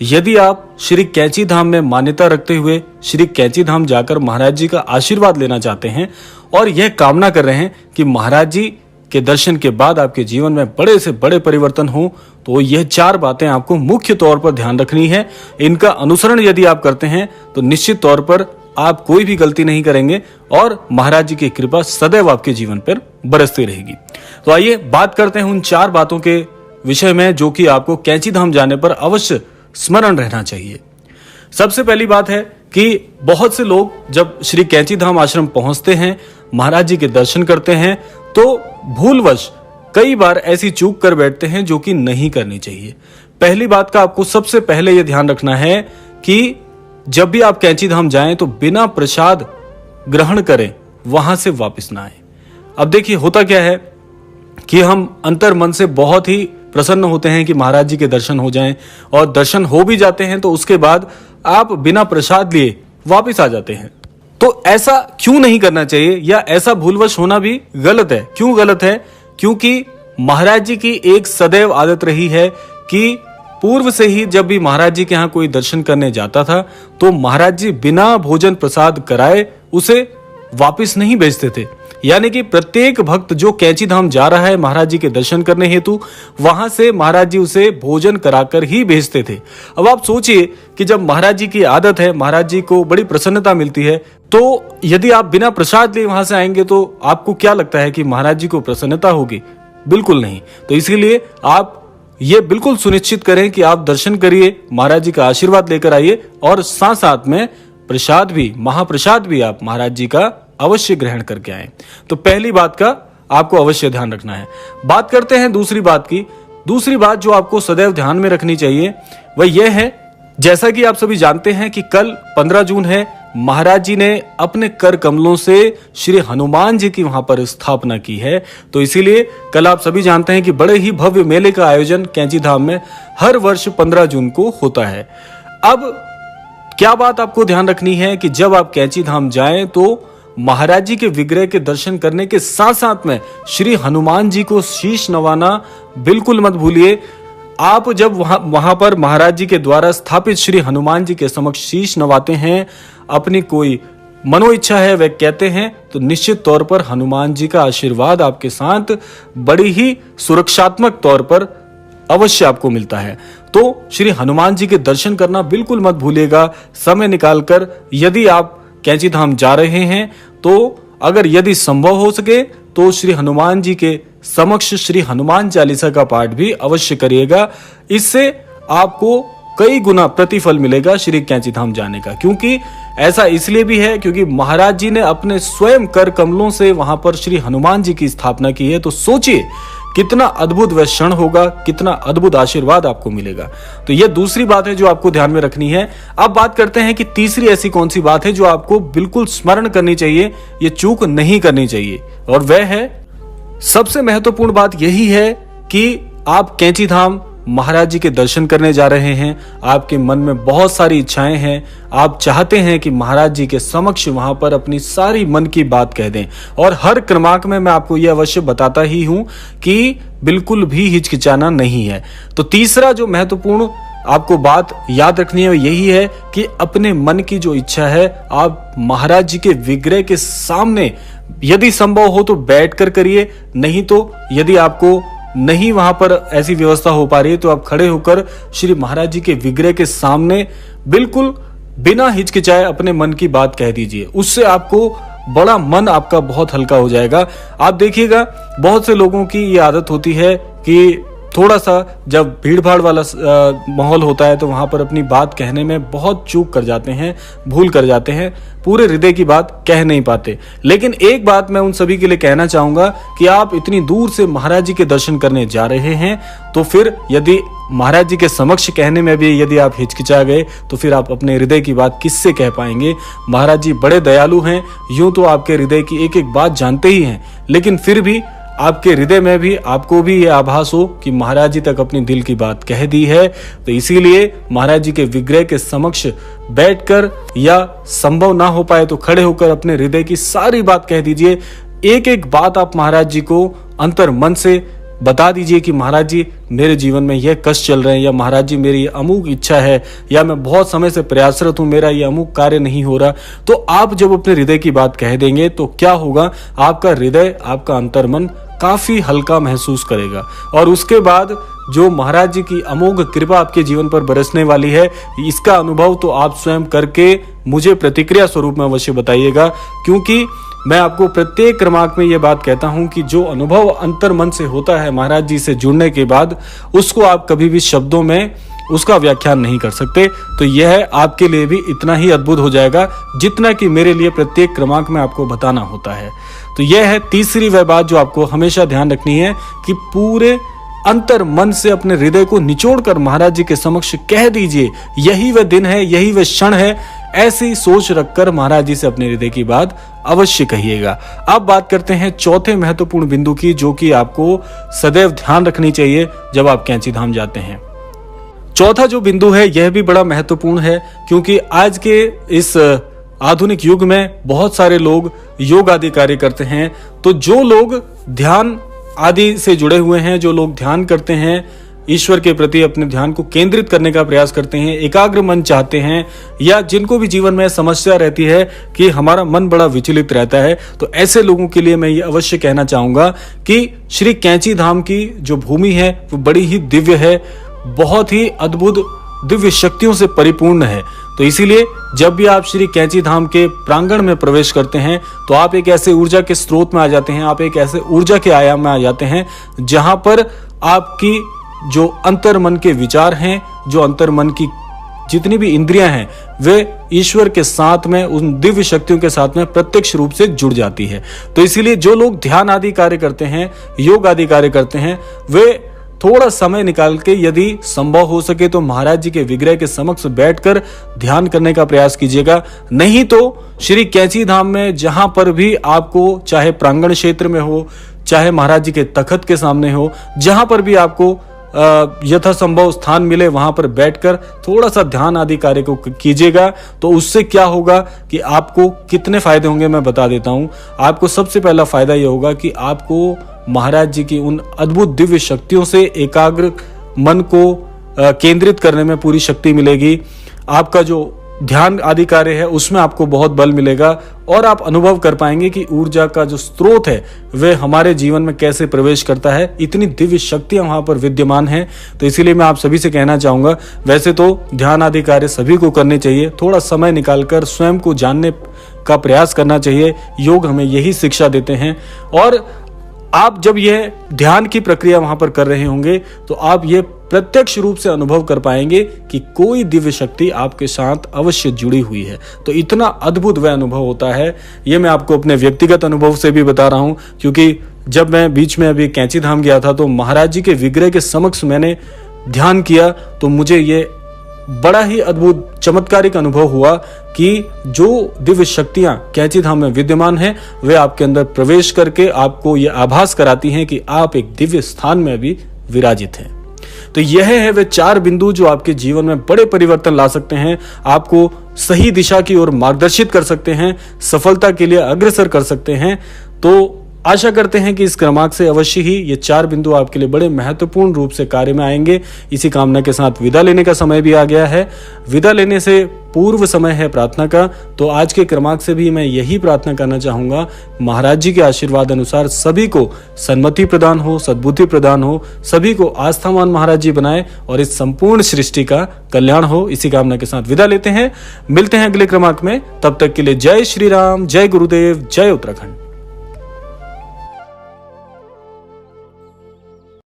यदि आप श्री कैंची धाम में मान्यता रखते हुए श्री कैंची धाम जाकर महाराज जी का आशीर्वाद लेना चाहते हैं और यह कामना कर रहे हैं कि महाराज जी के दर्शन के बाद आपके जीवन में बड़े से बड़े परिवर्तन हो, तो यह 4 बातें आपको मुख्य तौर पर ध्यान रखनी है। इनका अनुसरण यदि आप करते हैं तो निश्चित तौर पर आप कोई भी गलती नहीं करेंगे और महाराज जी की कृपा सदैव आपके जीवन पर बरसती रहेगी। तो आइए बात करते हैं उन 4 बातों के विषय में जो कि आपको कैंची धाम जाने पर अवश्य स्मरण रहना चाहिए। सबसे पहली बात है कि बहुत से लोग जब श्री कैंची धाम आश्रम पहुंचते हैं, महाराज जी के दर्शन करते हैं, तो भूलवश कई बार ऐसी चूक कर बैठते हैं जो कि नहीं करनी चाहिए। पहली बात का आपको सबसे पहले यह ध्यान रखना है कि जब भी आप कैंची धाम जाएं तो बिना प्रसाद ग्रहण करें वहां से वापस ना आए। अब देखिए होता क्या है कि हम अंतर मन से बहुत ही प्रसन्न होते हैं कि महाराज जी के दर्शन हो जाएं और दर्शन हो भी जाते हैं तो उसके बाद आप बिना प्रसाद लिए वापस आ जाते हैं। तो ऐसा क्यों नहीं करना चाहिए या ऐसा भूलवश होना भी गलत है। क्यों गलत है? क्योंकि महाराज जी की एक सदैव आदत रही है कि पूर्व से ही जब भी महाराज जी के यहाँ कोई दर्शन करने जाता था तो महाराज जी बिना भोजन प्रसाद कराए उसे वापस नहीं भेजते थे। यानी कि प्रत्येक भक्त जो कैंची धाम जा रहा है महाराज जी के दर्शन करने हेतु, वहां से महाराज जी उसे भोजन कराकर ही भेजते थे। अब आप सोचिए कि जब महाराज जी की आदत है, महाराज जी को बड़ी प्रसन्नता मिलती है, तो यदि आप बिना प्रसाद लिए वहां से आएंगे तो आपको क्या लगता है कि महाराज जी को प्रसन्नता होगी? बिल्कुल नहीं। तो इसीलिए आप ये बिल्कुल सुनिश्चित करें कि आप दर्शन करिए, महाराज जी का आशीर्वाद लेकर आइए और साथ साथ में प्रसाद भी, महाप्रसाद भी आप महाराज जी का अवश्य ग्रहण करके आए। तो पहली बात का आपको अवश्य ध्यान रखना है। बात करते हैं दूसरी बात की। दूसरी बात जो आपको सदैव ध्यान में रखनी चाहिए वह यह है, जैसा कि आप सभी जानते हैं कि कल 15 जून है, महाराज जी ने अपने कर कमलों से श्री हनुमान जी की वहां पर स्थापना की है। तो इसीलिए कल आप सभी जानते हैं कि बड़े ही भव्य मेले का आयोजन कैंची धाम में हर वर्ष 15 जून को होता है। अब क्या बात आपको ध्यान रखनी है कि जब आप कैंची धाम जाएं तो महाराज जी के विग्रह के दर्शन करने के साथ साथ में श्री हनुमान जी को शीश नवाना बिल्कुल मत भूलिए। आप जब वहां पर महाराज जी के द्वारा स्थापित श्री हनुमान जी के समक्ष शीश नवाते हैं, अपनी कोई मनो इच्छा है वह कहते हैं, तो निश्चित तौर पर हनुमान जी का आशीर्वाद आपके साथ बड़ी ही सुरक्षात्मक तौर पर अवश्य आपको मिलता है। तो श्री हनुमान जी के दर्शन करना बिल्कुल मत भूलिएगा। समय निकालकर यदि आप कैंची धाम जा रहे हैं तो अगर यदि संभव हो सके तो श्री हनुमान जी के समक्ष श्री हनुमान चालीसा का पाठ भी अवश्य करिएगा। इससे आपको कई गुना प्रतिफल मिलेगा श्री कैंची धाम जाने का। क्योंकि ऐसा इसलिए भी है क्योंकि महाराज जी ने अपने स्वयं कर कमलों से वहां पर श्री हनुमान जी की स्थापना की है। तो सोचिए कितना अद्भुत वह क्षण होगा, कितना अद्भुत आशीर्वाद आपको मिलेगा। तो यह दूसरी बात है जो आपको ध्यान में रखनी है। अब बात करते हैं कि तीसरी ऐसी कौन सी बात है जो आपको बिल्कुल स्मरण करनी चाहिए, ये चूक नहीं करनी चाहिए, और वह है सबसे महत्वपूर्ण बात यही है कि आप कैंची धाम महाराज जी के दर्शन करने जा रहे हैं। आपके मन में बहुत सारी इच्छाएं हैं, आप चाहते हैं कि महाराज जी के समक्ष वहां पर अपनी सारी मन की बात कह दें। और हर क्रमांक में मैं आपको यह अवश्य बताता ही हूं कि बिल्कुल भी हिचकिचाना नहीं है। तो तीसरा जो महत्वपूर्ण आपको बात याद रखनी है यही है कि अपने मन की जो इच्छा है आप महाराज जी के विग्रह के सामने यदि संभव हो तो बैठ कर करिए, नहीं तो यदि आपको नहीं वहां पर ऐसी व्यवस्था हो पा रही है तो आप खड़े होकर श्री महाराज जी के विग्रह के सामने बिल्कुल बिना हिचकिचाए अपने मन की बात कह दीजिए। उससे आपको बड़ा मन आपका बहुत हल्का हो जाएगा। आप देखिएगा बहुत से लोगों की ये आदत होती है कि थोड़ा सा जब भीड़ भाड़ वाला माहौल होता है तो वहां पर अपनी बात कहने में बहुत चूक कर जाते हैं, भूल कर जाते हैं, पूरे हृदय की बात कह नहीं पाते। लेकिन एक बात मैं उन सभी के लिए कहना चाहूंगा कि आप इतनी दूर से महाराज जी के दर्शन करने जा रहे हैं तो फिर यदि महाराज जी के समक्ष कहने में भी यदि आप हिचकिचा गए तो फिर आप अपने हृदय की बात किससे कह पाएंगे? महाराज जी बड़े दयालु हैं, यूं तो आपके हृदय की एक एक बात जानते ही हैं, लेकिन फिर भी आपके हृदय में भी आपको भी यह आभास हो कि महाराज जी तक अपनी दिल की बात कह दी है। तो इसीलिए महाराज जी के विग्रह के समक्ष बैठकर या संभव ना हो पाए तो खड़े होकर अपने हृदय की सारी बात कह दीजिए। एक एक बात आप महाराज जी को अंतर मन से बता दीजिए कि महाराज जी मेरे जीवन में यह कष्ट चल रहे हैं, या महाराज जी मेरी अमुक इच्छा है, या मैं बहुत समय से प्रयासरत हूं, मेरा ये अमुक कार्य नहीं हो रहा। तो आप जब अपने हृदय की बात कह देंगे तो क्या होगा, आपका हृदय, आपका अंतर्मन काफी हल्का महसूस करेगा। और उसके बाद जो महाराज जी की अमोघ कृपा आपके जीवन पर बरसने वाली है, इसका अनुभव तो आप स्वयं करके मुझे प्रतिक्रिया स्वरूप में अवश्य बताइएगा, क्योंकि मैं आपको प्रत्येक क्रमांक में यह बात कहता हूं कि जो अनुभव अंतर मन से होता है महाराज जी से जुड़ने के बाद, उसको आप कभी भी शब्दों में उसका व्याख्यान नहीं कर सकते। तो यह आपके लिए भी इतना ही अद्भुत हो जाएगा जितना कि मेरे लिए प्रत्येक क्रमांक में आपको बताना होता है। तो यह है तीसरी वह बात जो आपको हमेशा ध्यान रखनी है कि पूरे अंतर मन से अपने हृदय को निचोड़कर महाराज जी के समक्ष कह दीजिए, यही वह दिन है, यही वह क्षण है। ऐसी सोच रखकर महाराज जी से अपने हृदय की बात अवश्य कहिएगा। अब बात करते हैं चौथे महत्वपूर्ण बिंदु की, जो कि आपको सदैव ध्यान रखनी चाहिए जब आप कैंची धाम जाते हैं। चौथा जो बिंदु है यह भी बड़ा महत्वपूर्ण है, क्योंकि आज के इस आधुनिक युग में बहुत सारे लोग योग आदि कार्य करते हैं। तो जो लोग ध्यान आदि से जुड़े हुए हैं, जो लोग ध्यान करते हैं, ईश्वर के प्रति अपने ध्यान को केंद्रित करने का प्रयास करते हैं, एकाग्र मन चाहते हैं, या जिनको भी जीवन में समस्या रहती है कि हमारा मन बड़ा विचलित रहता है, तो ऐसे लोगों के लिए मैं ये अवश्य कहना चाहूंगा कि श्री कैंची धाम की जो भूमि है वो बड़ी ही दिव्य है, बहुत ही अद्भुत दिव्य शक्तियों से परिपूर्ण है। तो इसीलिए जब भी आप श्री कैंची धाम के प्रांगण में प्रवेश करते हैं तो आप एक ऐसे ऊर्जा के स्रोत में आ जाते हैं, आप एक ऐसे ऊर्जा के आयाम में आ जाते हैं जहां पर आपकी जो अंतर मन के विचार हैं, जो अंतर मन की जितनी भी इंद्रियां हैं, वे ईश्वर के साथ में, उन दिव्य शक्तियों के साथ में प्रत्यक्ष रूप से जुड़ जाती है। तो इसीलिए जो लोग ध्यान आदि कार्य करते हैं, योग आदि कार्य करते हैं, वे थोड़ा समय निकाल के यदि संभव हो सके तो महाराज जी के विग्रह के समक्ष बैठकर ध्यान करने का प्रयास कीजिएगा। नहीं तो श्री कैंची धाम में जहां पर भी आपको, चाहे प्रांगण क्षेत्र में हो, चाहे महाराज जी के तखत के सामने हो, जहां पर भी आपको यथासंभव स्थान मिले, वहां पर बैठकर थोड़ा सा ध्यान आदि कार्य को कीजिएगा। तो उससे क्या होगा कि आपको कितने फायदे होंगे मैं बता देता हूं। आपको सबसे पहला फायदा यह होगा कि आपको महाराज जी की उन अद्भुत दिव्य शक्तियों से एकाग्र मन को केंद्रित करने में पूरी शक्ति मिलेगी। आपका जो ध्यान आदि कार्य है उसमें आपको बहुत बल मिलेगा, और आप अनुभव कर पाएंगे कि ऊर्जा का जो स्रोत है वह हमारे जीवन में कैसे प्रवेश करता है। इतनी दिव्य शक्तियां वहां पर विद्यमान हैं। तो इसीलिए मैं आप सभी से कहना चाहूंगा, वैसे तो ध्यान आदि कार्य सभी को करने चाहिए, थोड़ा समय निकालकर स्वयं को जानने का प्रयास करना चाहिए। योग हमें यही शिक्षा देते हैं। और आप जब यह ध्यान की प्रक्रिया वहां पर कर रहे होंगे तो आप ये प्रत्यक्ष रूप से अनुभव कर पाएंगे कि कोई दिव्य शक्ति आपके साथ अवश्य जुड़ी हुई है। तो इतना अद्भुत वह अनुभव होता है। ये मैं आपको अपने व्यक्तिगत अनुभव से भी बता रहा हूं, क्योंकि जब मैं बीच में अभी कैंची धाम गया था तो महाराज जी के विग्रह के समक्ष मैंने ध्यान किया, तो मुझे ये बड़ा ही अद्भुत चमत्कारिक अनुभव हुआ कि जो दिव्य शक्तियां कैंची धाम में विद्यमान हैं वे आपके अंदर प्रवेश करके आपको ये आभास कराती हैं कि आप एक दिव्य स्थान में भी विराजित हैं। तो यह है वे 4 बिंदु जो आपके जीवन में बड़े परिवर्तन ला सकते हैं, आपको सही दिशा की ओर मार्गदर्शित कर सकते हैं, सफलता के लिए अग्रसर कर सकते हैं। तो आशा करते हैं कि इस क्रमांक से अवश्य ही ये 4 बिंदु आपके लिए बड़े महत्वपूर्ण रूप से कार्य में आएंगे। इसी कामना के साथ विदा लेने का समय भी आ गया है। विदा लेने से पूर्व समय है प्रार्थना का। तो आज के क्रमांक से भी मैं यही प्रार्थना करना चाहूंगा, महाराज जी के आशीर्वाद अनुसार सभी को सन्मति प्रदान हो, सद्बुद्धि प्रदान हो, सभी को आस्थावान महाराज जी बनाए और इस संपूर्ण सृष्टि का कल्याण हो। इसी कामना के साथ विदा लेते हैं। मिलते हैं अगले क्रमांक में। तब तक के लिए जय श्री राम, जय गुरुदेव, जय उत्तराखंड।